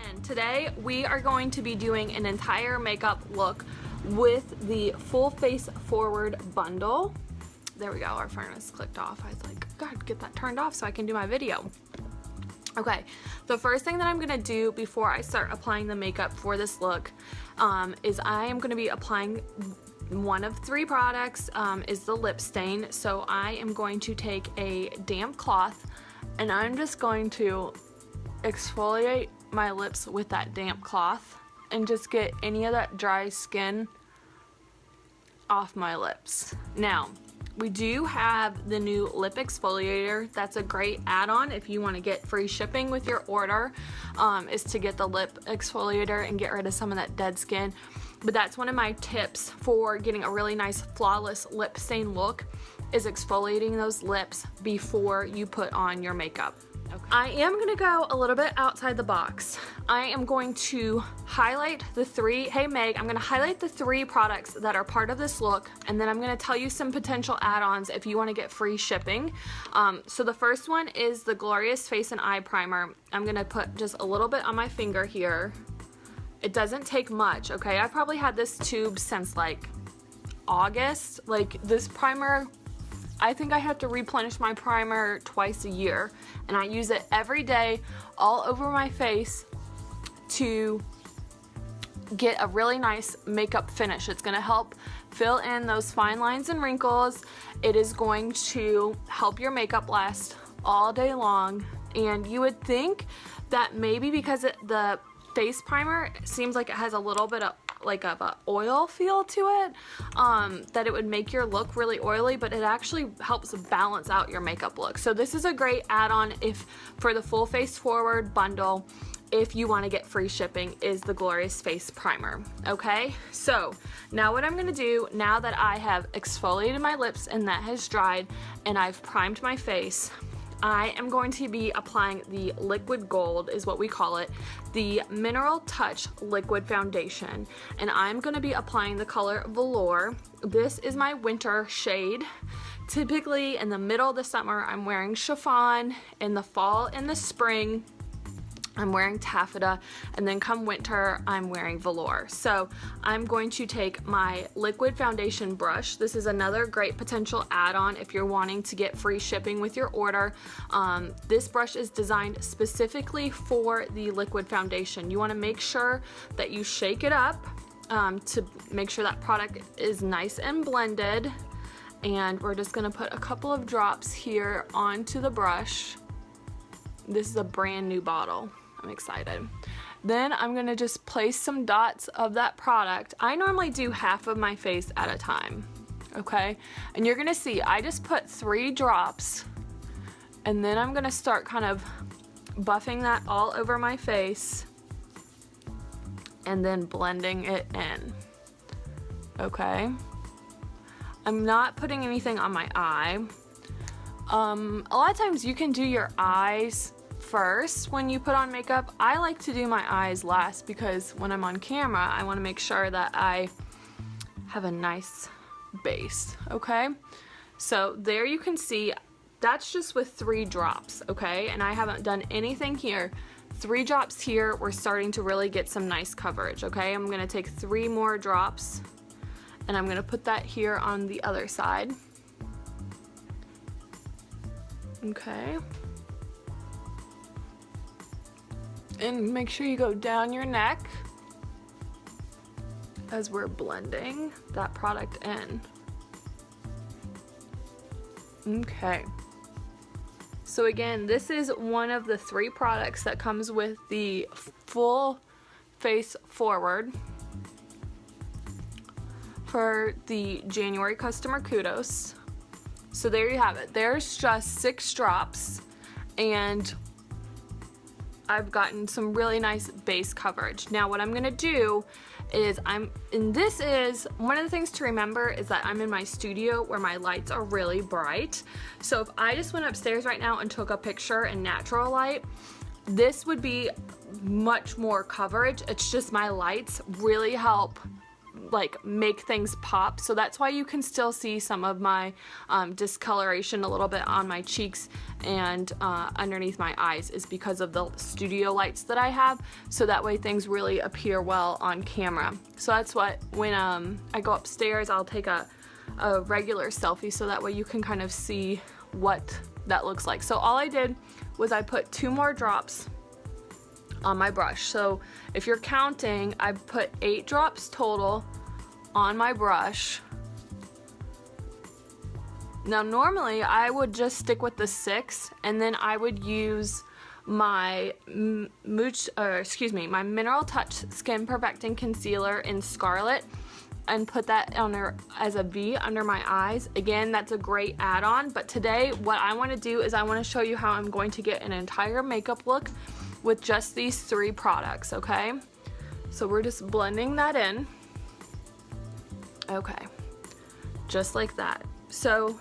again. Today we are going to be doing an entire makeup look with the full face forward bundle. There we go, our furnace clicked off. I was like, God, get that turned off so I can do my video. Okay, the first thing that I'm gonna do before I start applying the makeup for this look is I am gonna be applying one of three products, is the lip stain. So I am going to take a damp cloth and I'm just going to exfoliate my lips with that damp cloth and just get any of that dry skin off my lips. Now, we do have the new lip exfoliator. That's a great add-on if you want to get free shipping with your order, is to get the lip exfoliator and get rid of some of that dead skin. But that's one of my tips for getting a really nice flawless lip stain look, is exfoliating those lips before you put on your makeup. Okay. I am going to go a little bit outside the box. I am going to highlight the three, hey Meg, I'm going to highlight the three products that are part of this look, and then I'm going to tell you some potential add-ons if you want to get free shipping. So the first one is the Glorious Face and Eye Primer. I'm going to put just a little bit on my finger here. It doesn't take much, okay? I probably had this tube since like August. Like this primer, I think I have to replenish my primer twice a year, and I use it every day all over my face to get a really nice makeup finish. It's going to help fill in those fine lines and wrinkles. It is going to help your makeup last all day long, and you would think that maybe because the face primer seems like it has a little bit of like an oil feel to it, that it would make your look really oily, but it actually helps balance out your makeup look. So this is a great add-on if for the full face forward bundle, if you want to get free shipping, is the Glorious Face Primer. Okay, so now what I'm going to do, now that I have exfoliated my lips and that has dried and I've primed my face, I am going to be applying the Liquid Gold, is what we call it, the Mineral Touch Liquid Foundation, and I'm going to be applying the color Velour. This is my winter shade. Typically in the middle of the summer I'm wearing chiffon, in the fall and the spring I'm wearing taffeta, and then come winter I'm wearing velour. So I'm going to take my liquid foundation brush. This is another great potential add-on if you're wanting to get free shipping with your order. This brush is designed specifically for the liquid foundation. You want to make sure that you shake it up to make sure that product is nice and blended, and we're just going to put a couple of drops here onto the brush. This is a brand new bottle. I'm excited. Then I'm gonna just place some dots of that product. I normally do half of my face at a time, okay? And you're gonna see I just put 3 drops, and then I'm gonna start kind of buffing that all over my face and then blending it in, okay? I'm not putting anything on my eye. A lot of times you can do your eyes first when you put on makeup. I like to do my eyes last because when I'm on camera I want to make sure that I have a nice base, okay? So there you can see that's just with 3 drops, okay? And I haven't done anything here. 3 drops here, we're starting to really get some nice coverage, okay? I'm gonna take 3 more drops and I'm gonna put that here on the other side, okay? And make sure you go down your neck as we're blending that product in. Okay. So again, this is one of the 3 products that comes with the full face forward for the January Customer Kudos. So there you have it. There's just 6 drops, and I've gotten some really nice base coverage. Now what I'm gonna do is and this is one of the things to remember, is that I'm in my studio where my lights are really bright. So if I just went upstairs right now and took a picture in natural light, this would be much more coverage. It's just my lights really help like make things pop. So that's why you can still see some of my discoloration a little bit on my cheeks and underneath my eyes, is because of the studio lights that I have. So that way things really appear well on camera. So that's what, when I go upstairs, I'll take a regular selfie so that way you can kind of see what that looks like. So all I did was I put 2 more drops on my brush. So if you're counting, I put 8 drops total on my brush. Now normally I would just stick with the 6, and then I would use my my Mineral Touch Skin Perfecting Concealer in Scarlet and put that on there as a V under my eyes. Again, that's a great add-on, but today what I want to do is I want to show you how I'm going to get an entire makeup look with just these 3 products, okay? So we're just blending that in. Okay, just like that. So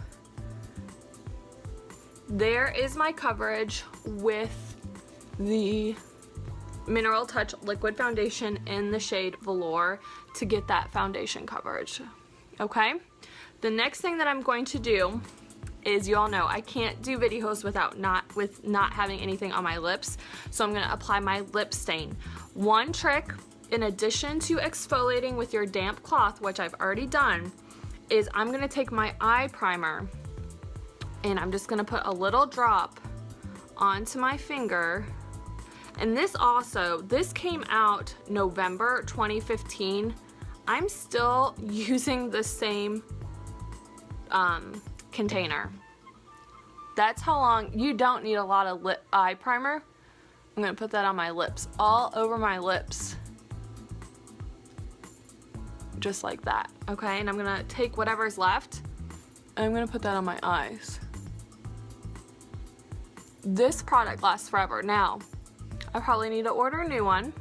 there is my coverage with the Mineral Touch Liquid Foundation in the shade Velour to get that foundation coverage, okay? The next thing that I'm going to do is, you all know I can't do videos without not having anything on my lips, so I'm gonna apply my lip stain. One trick, in addition to exfoliating with your damp cloth, which I've already done, is I'm gonna take my eye primer and I'm just gonna put a little drop onto my finger. And this came out November 2015. I'm still using the same container. That's how long. You don't need a lot of eye primer. I'm gonna put that on my lips, all over my lips, just like that, okay? And I'm gonna take whatever's left and I'm gonna put that on my eyes. This product lasts forever. Now, I probably need to order a new one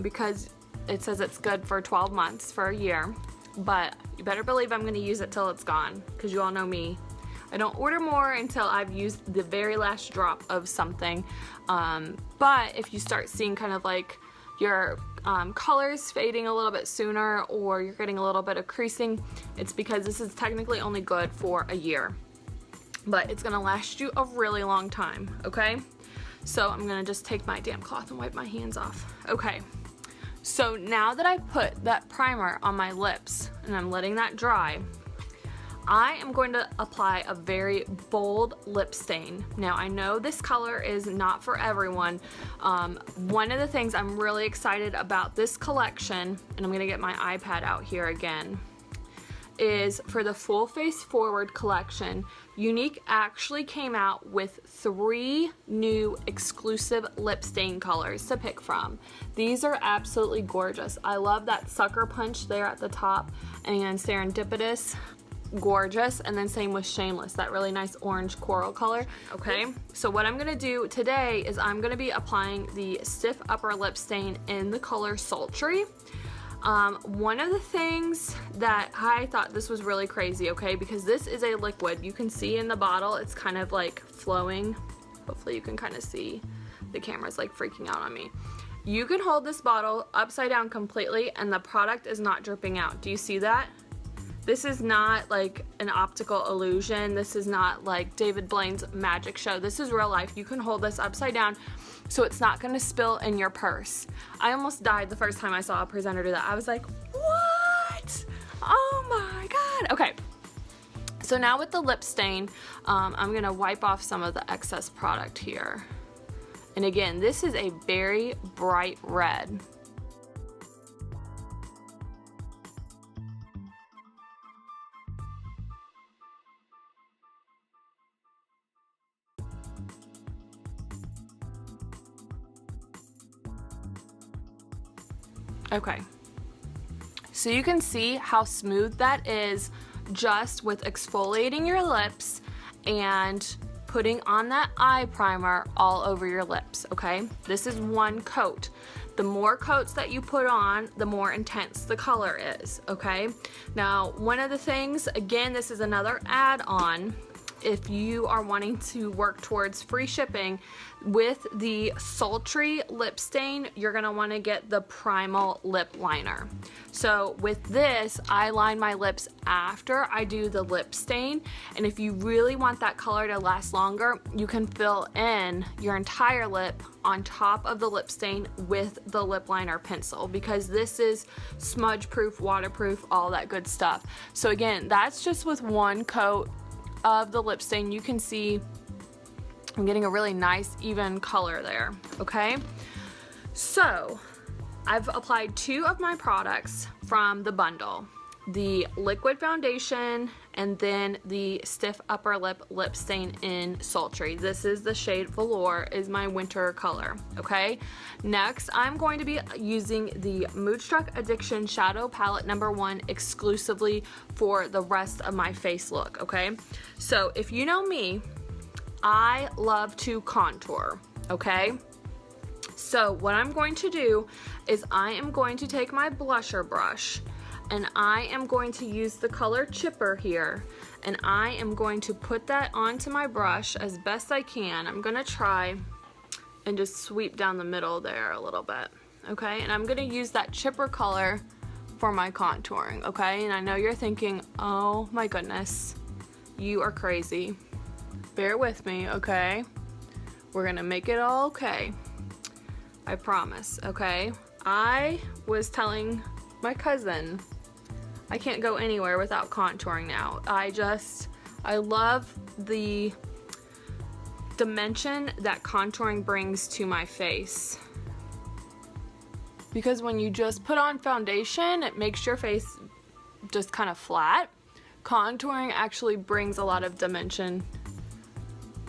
because it says it's good for 12 months, for a year, but you better believe I'm gonna use it till it's gone, because you all know me. I don't order more until I've used the very last drop of something. But if you start seeing kind of like your colors fading a little bit sooner, or you're getting a little bit of creasing, it's because this is technically only good for a year. But it's gonna last you a really long time, okay? So I'm gonna just take my damp cloth and wipe my hands off. Okay, so now that I put that primer on my lips and I'm letting that dry, I am going to apply a very bold lip stain. Now I know this color is not for everyone. One of the things I'm really excited about this collection, and I'm gonna get my iPad out here again, is for the Full Face Forward collection, Younique actually came out with 3 new exclusive lip stain colors to pick from. These are absolutely gorgeous. I love that Sucker Punch there at the top, and Serendipitous, gorgeous, and then same with Shameless, that really nice orange coral color. Okay, so what I'm gonna do today is I'm gonna be applying the Stiff Upper Lip Stain in the color Sultry. One of the things that I thought this was really crazy, okay, because this is a liquid. You can see in the bottle it's kind of like flowing. Hopefully you can kind of see. The camera's like freaking out on me. You can hold this bottle upside down completely and the product is not dripping out. Do you see that? This is not like an optical illusion. This is not like David Blaine's magic show. This is real life. You can hold this upside down so it's not gonna spill in your purse. I almost died the first time I saw a presenter do that. I was like, what? Oh my God. Okay, so now with the lip stain, I'm gonna wipe off some of the excess product here. And again, this is a very bright red. Okay, so you can see how smooth that is just with exfoliating your lips and putting on that eye primer all over your lips, okay? This is one coat. The more coats that you put on, the more intense the color is, okay? Now, one of the things, again, this is another add-on, if you are wanting to work towards free shipping with the Sultry lip stain, you're gonna want to get the Primal lip liner. So with this, I line my lips after I do the lip stain, and if you really want that color to last longer, you can fill in your entire lip on top of the lip stain with the lip liner pencil, because this is smudge proof, waterproof, all that good stuff. So again, that's just with one coat of the lip stain. You can see I'm getting a really nice even color there, okay? So I've applied 2 of my products from the bundle, the liquid foundation and then the stiff upper lip lip stain in Sultry. This is the shade Velour, is my winter color, okay? Next, I'm going to be using the Moodstruck Addiction Shadow Palette #1 exclusively for the rest of my face look, okay? So if you know me, I love to contour, okay? So what I'm going to do is I am going to take my blusher brush and I am going to use the color Chipper here, and I am going to put that onto my brush as best I can. I'm gonna try and just sweep down the middle there a little bit, okay? And I'm gonna use that Chipper color for my contouring, okay? And I know you're thinking, oh my goodness, you are crazy. Bear with me, okay? We're gonna make it all okay. I promise, okay? I was telling my cousin I can't go anywhere without contouring now. I love the dimension that contouring brings to my face. Because when you just put on foundation, it makes your face just kind of flat. Contouring actually brings a lot of dimension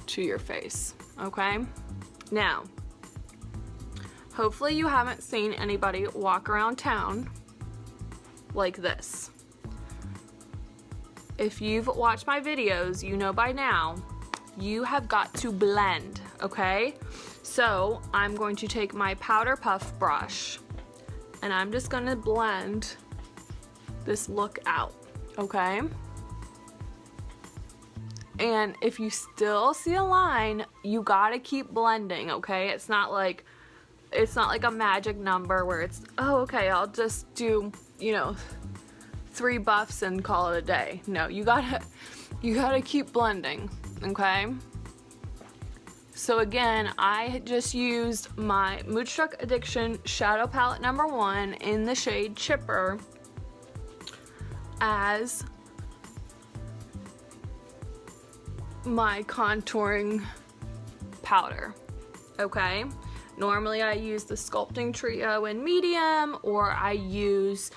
to your face, okay? Now, hopefully you haven't seen anybody walk around town like this. If you've watched my videos, you know by now, you have got to blend, okay? So I'm going to take my powder puff brush and I'm just gonna blend this look out, okay? And if you still see a line, you gotta keep blending, okay? It's not like a magic number where it's, oh, okay, I'll just do, you know, 3 buffs and call it a day. No, you gotta keep blending, okay? So again, I just used my Moodstruck Addiction Shadow Palette #1 in the shade Chipper as my contouring powder, okay? Normally I use the Sculpting Trio in medium, or I use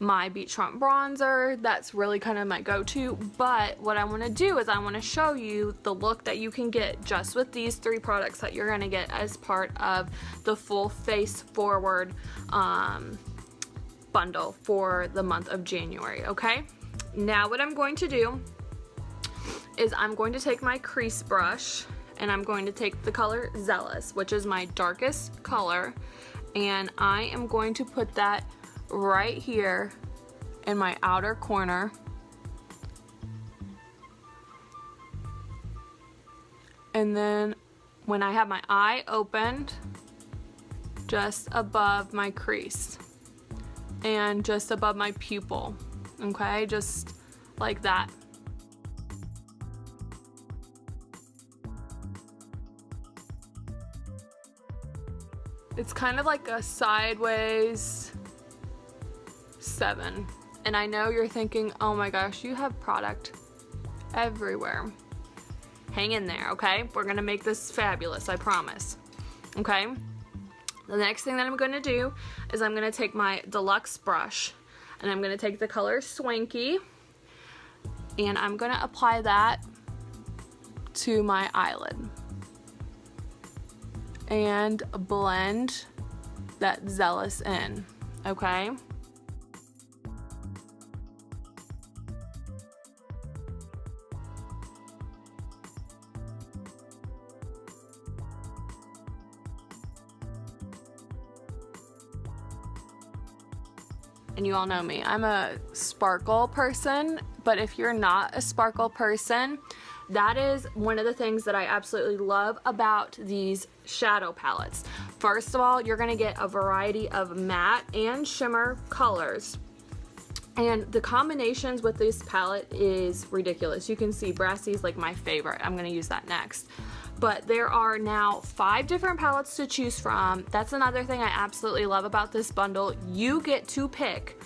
my Beachfront bronzer. That's really kind of my go-to, but what I want to do is I want to show you the look that you can get just with these 3 products that you're going to get as part of the full face forward bundle for the month of January, okay? Now what I'm going to do is I'm going to take my crease brush and I'm going to take the color Zealous, which is my darkest color, and I am going to put that right here in my outer corner. And then when I have my eye opened, just above my crease and just above my pupil, okay? Just like that. It's kind of like a sideways 7. And I know you're thinking, oh my gosh, you have product everywhere. Hang in there, okay? We're gonna make this fabulous, I promise. Okay? The next thing that I'm gonna do is I'm gonna take my Deluxe Brush and I'm gonna take the color Swanky and I'm gonna apply that to my eyelid and blend that Zealous in, okay? And you all know me, I'm a sparkle person, but if you're not a sparkle person, That is one of the things that I absolutely love about these shadow palettes. First of all, you're gonna get a variety of matte and shimmer colors. And the combinations with this palette is ridiculous. You can see brassy is like my favorite. I'm gonna use that next. But there are now 5 different palettes to choose from. That's another thing I absolutely love about this bundle. You get to pick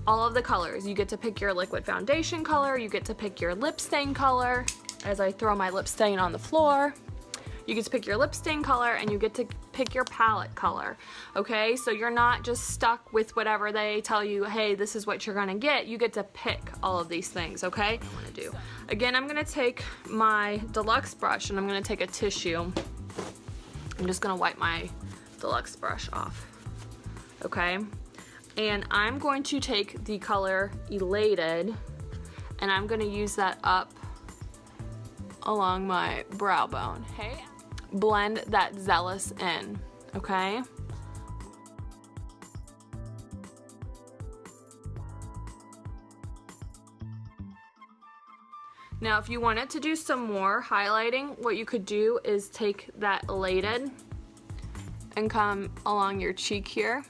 all of the colors. You get to pick your liquid foundation color, you get to pick your lip stain color, as I throw my lip stain on the floor. You get to pick your lip stain color, and you get to pick your palette color, okay? So you're not just stuck with whatever they tell you, hey, this is what you're gonna get. You get to pick all of these things, okay? I wanna do. Again, I'm gonna take my Deluxe brush, and I'm gonna take a tissue. I'm just gonna wipe my Deluxe brush off, okay? And I'm going to take the color Elated, and I'm gonna use that up along my brow bone. Hey, blend that Zealous in, okay? Now, if you wanted to do some more highlighting, what you could do is take that Elated and come along your cheek here,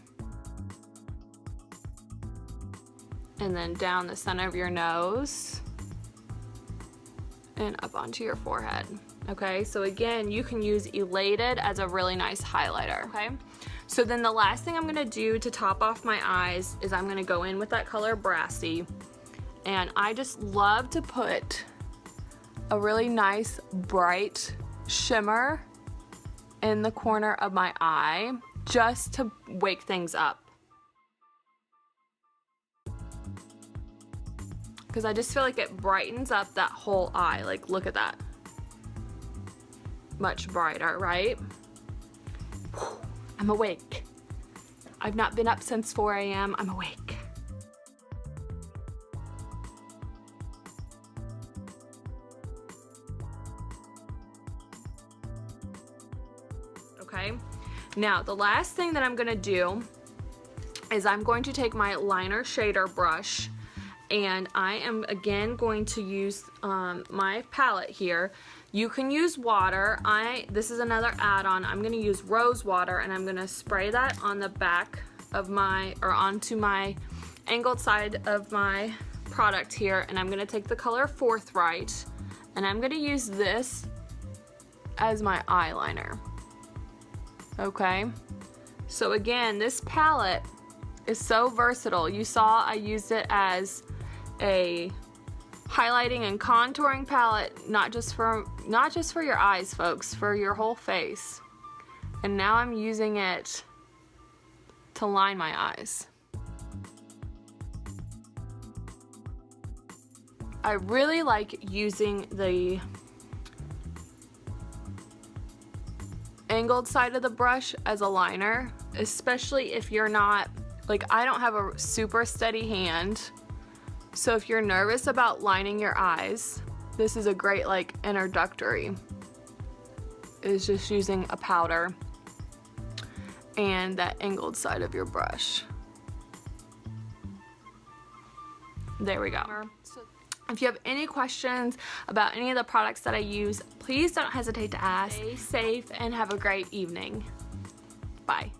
and then down the center of your nose and up onto your forehead. Okay, so again, you can use Elated as a really nice highlighter, okay? So then the last thing I'm gonna do to top off my eyes is I'm gonna go in with that color Brassy, and I just love to put a really nice bright shimmer in the corner of my eye just to wake things up. Because I just feel like it brightens up that whole eye. Like, look at that. Much brighter, right? Whew, I'm awake. I've not been up since 4 a.m. I'm awake. Okay, now the last thing that I'm gonna do is I'm going to take my liner shader brush, and I am again going to use my palette here. You can use water. This is another add-on. I'm gonna use rose water, and I'm gonna spray that on the back of my, or onto my angled side of my product here, and I'm gonna take the color Forthright, and I'm gonna use this as my eyeliner. Okay, so again, this palette is so versatile. You saw I used it as a highlighting and contouring palette, not just for your eyes, folks, for your whole face. And now I'm using it to line my eyes. I really like using the angled side of the brush as a liner, especially if you're not, like, I don't have a super steady hand. So if you're nervous about lining your eyes, this is a great like introductory. Is just using a powder and that angled side of your brush. There we go. If you have any questions about any of the products that I use, please don't hesitate to ask. Stay safe and have a great evening. Bye.